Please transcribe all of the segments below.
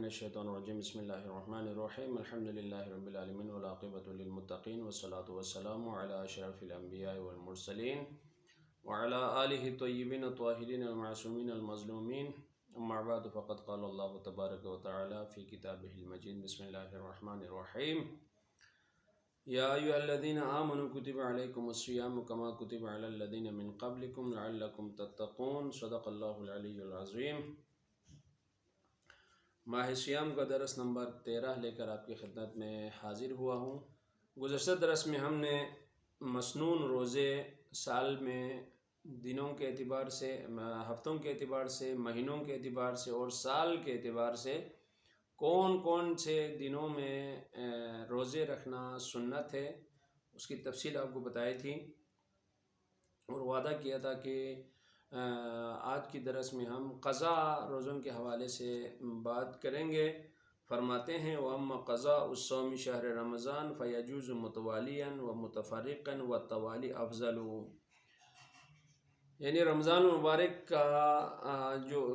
الشیطان الرجیم بسم اللہ الرحمن الرحیم الحمد للہ رب العالمین والعاقبۃ للمتقین والصلاة والسلام علی اشرف الانبیاء والمرسلین وعلی آلہ الطیبین الطاہرین المعصومین المظلومین اما بعد فقد قال اللہ تبارک و تعالی فی کتابہ المجید بسم اللہ الرحمن الرحیم یا ایھا الذین آمنوا کتب علیکم الصیام کما کتب علی الذین من قبلکم لعلکم تتقون صدق اللہ العلی العظیم۔ ماہ سیام کا درس نمبر 13 لے کر آپ کی خدمت میں حاضر ہوا ہوں۔ گزشتہ درس میں ہم نے مسنون روزے سال میں دنوں کے اعتبار سے، ہفتوں کے اعتبار سے، مہینوں کے اعتبار سے اور سال کے اعتبار سے کون کون سے دنوں میں روزے رکھنا سنت ہے اس کی تفصیل آپ کو بتائی تھی، اور وعدہ کیا تھا کہ آج کی درس میں ہم قضا روزوں کے حوالے سے بات کریں گے۔ فرماتے ہیں وَأَمَّا قَضَاءُ الصَّوْمِ شَهْرِ رَمَضَانَ فَيَجُوزُ مُتَوَالِيًا وَمُتَفَرِّقًا وَالتَّوَالِي أَفْضَلُ، یعنی رمضان المبارک کا جو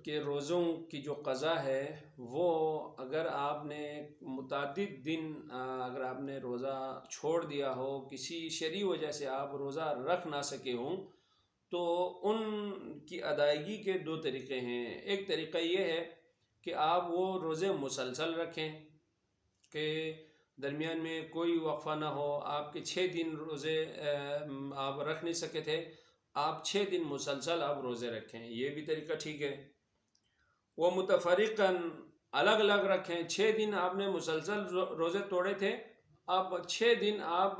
کہ روزوں کی جو قضا ہے وہ اگر آپ نے متعدد دن اگر آپ نے روزہ چھوڑ دیا ہو، کسی شرعی وجہ سے آپ روزہ رکھ نہ سکے ہوں، تو ان کی ادائیگی کے دو طریقے ہیں۔ ایک طریقہ یہ ہے کہ آپ وہ روزے مسلسل رکھیں کہ درمیان میں کوئی وقفہ نہ ہو۔ آپ کے 6 دن روزے آپ رکھ نہیں سکے تھے، آپ 6 دن مسلسل آپ روزے رکھیں، یہ بھی طریقہ ٹھیک ہے۔ وہ متفرقاً الگ الگ رکھیں، 6 دن آپ نے مسلسل روزے توڑے تھے، آپ 6 دن آپ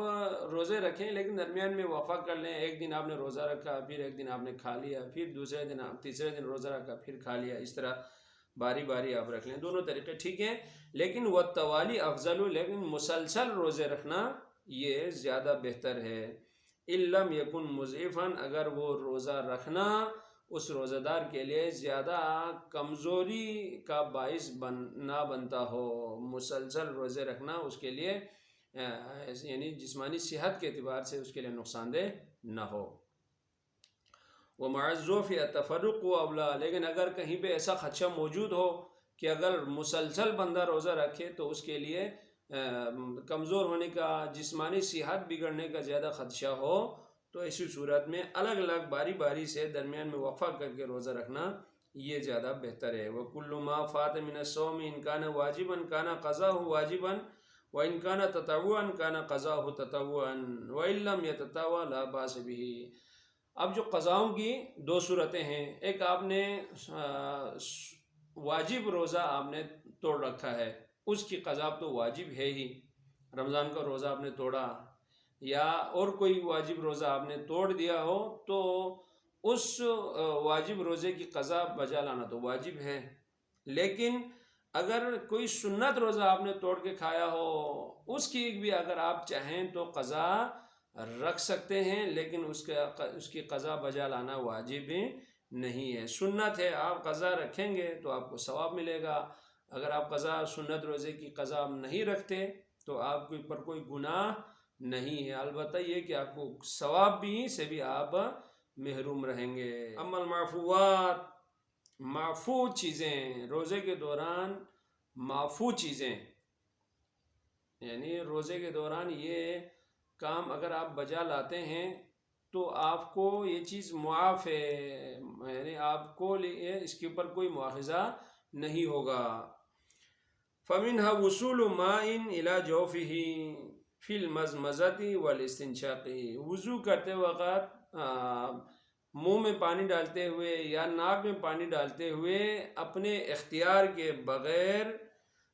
روزے رکھیں لیکن درمیان میں وقفہ کر لیں۔ ایک دن آپ نے روزہ رکھا، پھر ایک دن آپ نے کھا لیا، پھر دوسرے دن تیسرے دن روزہ رکھا، پھر کھا لیا، اس طرح باری باری آپ رکھ لیں۔ دونوں طریقے ٹھیک ہیں، لیکن والتوالی افضل، لیکن مسلسل روزے رکھنا یہ زیادہ بہتر ہے۔ ان لم یکن مضعفا، اگر وہ روزہ رکھنا اس روزہ دار کے لیے زیادہ کمزوری کا باعث نہ بنتا ہو، مسلسل روزے رکھنا اس کے لیے یعنی جسمانی صحت کے اعتبار سے اس کے لیے نقصان دہ نہ ہو۔ وَمَعَ الظُّعْفِ التَّفَرُّقُ أَوْلَىٰ، لیکن اگر کہیں پہ ایسا خدشہ موجود ہو کہ اگر مسلسل بندہ روزہ رکھے تو اس کے لیے کمزور ہونے کا، جسمانی صحت بگڑنے کا زیادہ خدشہ ہو، تو ایسی صورت میں الگ الگ باری باری سے درمیان میں وقفہ کر کے روزہ رکھنا یہ زیادہ بہتر ہے۔ وَكُلُّ مَا فَاتَ مِنَ الصَّوْمِ إِنْ كَانَ وَاجِبًا كَانَ قَضَاؤُهُ وَاجِبًا وَإِنْ كَانَ تَطَوُّعًا كَانَ قَضَاؤُهُ تَطَوُّعًا وَإِنْ لَمْ يَتَطَوَّعْ لَا بَأْسَ بِهِ۔ اب جو قضاؤں کی دو صورتیں ہیں، ایک آپ نے واجب روزہ آپ نے توڑ رکھا ہے، اس کی قضا تو واجب ہے ہی، رمضان کا روزہ آپ نے توڑا، یا اور کوئی واجب روزہ آپ نے توڑ دیا ہو تو اس واجب روزے کی قضا بجا لانا تو واجب ہے۔ لیکن اگر کوئی سنت روزہ آپ نے توڑ کے کھایا ہو، اس کی بھی اگر آپ چاہیں تو قضا رکھ سکتے ہیں، لیکن اس کی قضا بجا لانا واجب نہیں ہے، سنت ہے۔ آپ قضا رکھیں گے تو آپ کو ثواب ملے گا، اگر آپ قضا سنت روزے کی قضا نہیں رکھتے تو آپ کے اوپر کوئی گناہ نہیں ہے، البتہ یہ کہ آپ کو ثواب بھی سے بھی آپ محروم رہیں گے۔ اما المعفوات، معفو چیزیں، روزے کے دوران معفو چیزیں، یعنی روزے کے دوران یہ کام اگر آپ بجا لاتے ہیں تو آپ کو یہ چیز معاف ہے، یعنی آپ کو اس کے اوپر کوئی مواخذہ نہیں ہوگا۔ فَمِنْهَا وُصُولُ مَاءٍ إِلَى جَوْفِهِ فِي الْمَزْمَزَةِ وَالِاسْتِنْشَاقِ، وضو کرتے وقت منہ میں پانی ڈالتے ہوئے یا ناک میں پانی ڈالتے ہوئے اپنے اختیار کے بغیر،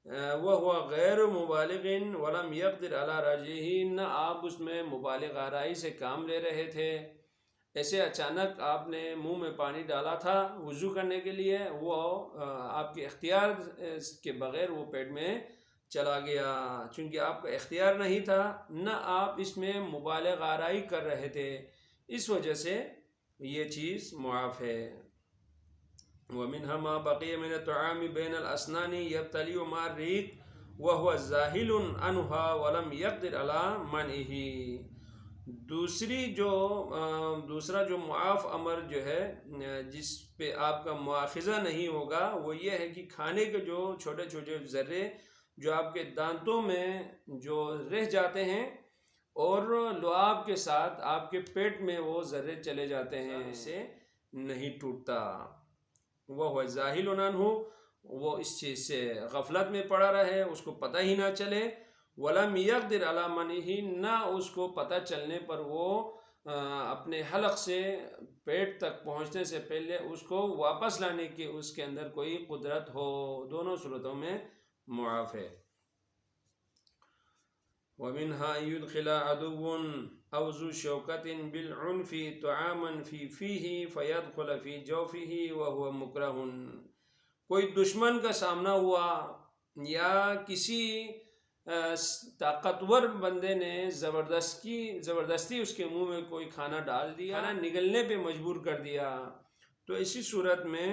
وَهُوَ غَيْرُ مُبَالِغٍ وَلَمْ يَقْدِرْ عَلَى رَجْعِهِ، نہ آپ اس میں مبالغ آرائی سے کام لے رہے تھے، ایسے اچانک آپ نے منہ میں پانی ڈالا تھا وضو کرنے کے لیے، وہ آپ کے اختیار کے بغیر وہ پیٹ میں چلا گیا، چونکہ آپ کا اختیار نہیں تھا، نہ آپ اس میں مبالغ آرائی کر رہے تھے، اس وجہ سے یہ چیز معاف ہے۔ وَمِنْهَا مَا بَقِيَ مِنَ الطَّعَامِ بَيْنَ الْأَسْنَانِ يَبْتَلِعُ مَعَ الرِّيقِ وَهُوَ زَاهِلٌ عَنْهَا وَلَمْ يَقْدِرْ عَلَى مَنْعِهِ، دوسرا جو معاف امر جو ہے جس پہ آپ کا مواخذہ نہیں ہوگا وہ یہ ہے کہ کھانے کے جو چھوٹے چھوٹے ذرے جو آپ کے دانتوں میں جو رہ جاتے ہیں اور لعاب کے ساتھ آپ کے پیٹ میں وہ ذرے چلے جاتے ہیں، اسے نہیں ٹوٹتا۔ وہ ظاہل عنان ہو، وہ اس چیز سے غفلت میں پڑا رہے، اس کو پتہ ہی نہ چلے، ولم یقدر علی منعہ، نہ اس کو پتہ چلنے پر وہ اپنے حلق سے پیٹ تک پہنچنے سے پہلے اس کو واپس لانے کی اس کے اندر کوئی قدرت ہو، دونوں صورتوں میں معاف ہے۔ وَمِنْهَا أَن يُدْخِلَ عَدُوٌّ أَوْ ذُو شَوْكَةٍ بِالْعُنْفِ طَعَامًا فِي فِيهِ فَيَدْخُلَ فِي جَوْفِهِ وَهُوَ مُكْرَهٌ، کوئی دشمن کا سامنا ہوا یا کسی طاقتور بندے نے زبردستی اس کے منہ میں کوئی کھانا ڈال دیا، کھانا نگلنے پہ مجبور کر دیا، تو اسی صورت میں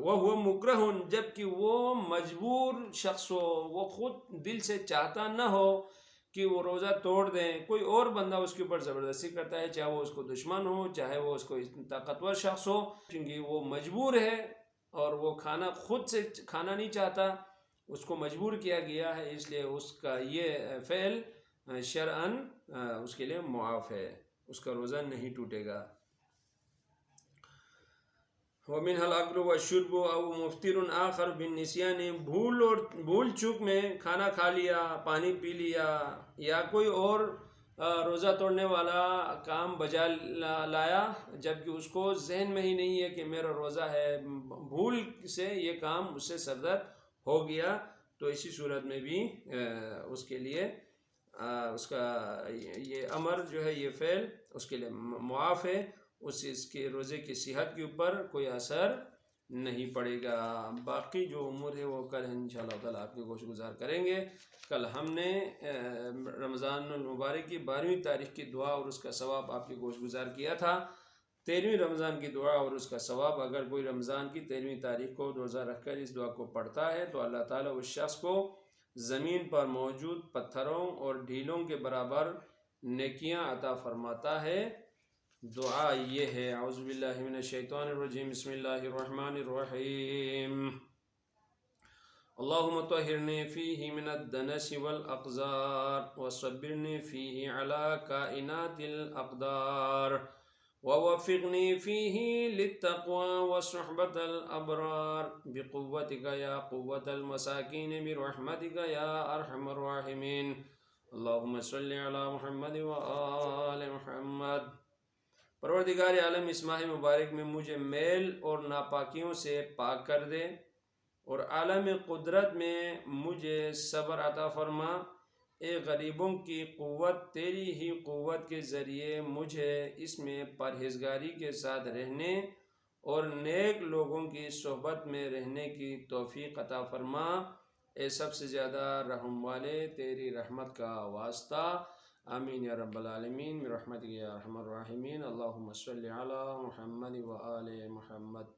وہ مکرہ، جبکہ وہ مجبور شخص ہو، وہ خود دل سے چاہتا نہ ہو کہ وہ روزہ توڑ دیں، کوئی اور بندہ اس کے اوپر زبردستی کرتا ہے، چاہے وہ اس کو دشمن ہو، چاہے وہ اس کو طاقتور شخص ہو، کیونکہ وہ مجبور ہے اور وہ خود سے کھانا نہیں چاہتا، اس کو مجبور کیا گیا ہے، اس لیے اس کا یہ فعل شرعاً اس کے لیے معاف ہے، اس کا روزہ نہیں ٹوٹے گا۔ وَمِنْهَا الْأَكْلُ وَالشُّرْبُ أَوْ مُفْطِرٌ آخَرُ بِالنِّسْيَانِ، بھول چوک میں کھانا کھا لیا، پانی پی لیا، یا کوئی اور روزہ توڑنے والا کام بجا لایا جبکہ اس کو ذہن میں ہی نہیں ہے کہ میرا روزہ ہے، بھول سے یہ کام اس سے سرزد ہو گیا، تو اسی صورت میں بھی اس کے لیے اس کا یہ امر جو ہے، یہ فعل اس کے لیے معاف ہے، اس کے روزے کی صحت کے اوپر کوئی اثر نہیں پڑے گا۔ باقی جو امور ہے وہ کل انشاءاللہ تعالیٰ آپ کے گوش گزار کریں گے۔ کل ہم نے رمضان المبارک کی 12ویں تاریخ کی دعا اور اس کا ثواب آپ کے گوش گزار کیا تھا۔ 13ویں رمضان کی دعا اور اس کا ثواب، اگر کوئی رمضان کی 13ویں تاریخ کو روزہ رکھ کر اس دعا کو پڑھتا ہے تو اللہ تعالیٰ اس شخص کو زمین پر موجود پتھروں اور ڈھیلوں کے برابر نیکیاں عطا فرماتا ہے۔ دعا یہ ہے، اعوذ باللہ من الشیطان الرجیم، بسم اللہ الرحمن الرحیم، اللہم طہرنی فیہ من الدنس والاقذار وصبرنی فیہ علی کائنات الاقدار ووفقنی فیہ للتقوی وصحبت الابرار بقوتک یا قوت المساکین برحمتک یا ارحم الراحمین، اللہم صلی علی محمد وآل محمد۔ پروردگار عالم، اس ماہ مبارک میں مجھے میل اور ناپاکیوں سے پاک کر دے اور عالم قدرت میں مجھے صبر عطا فرما۔ اے غریبوں کی قوت، تیری ہی قوت کے ذریعے مجھے اس میں پرہیزگاری کے ساتھ رہنے اور نیک لوگوں کی صحبت میں رہنے کی توفیق عطا فرما۔ اے سب سے زیادہ رحم والے، تیری رحمت کا واسطہ، آمین یا رب العالمین برحمتک یا ارحم الراحمین، اللہم صلی علی محمد وآل محمد۔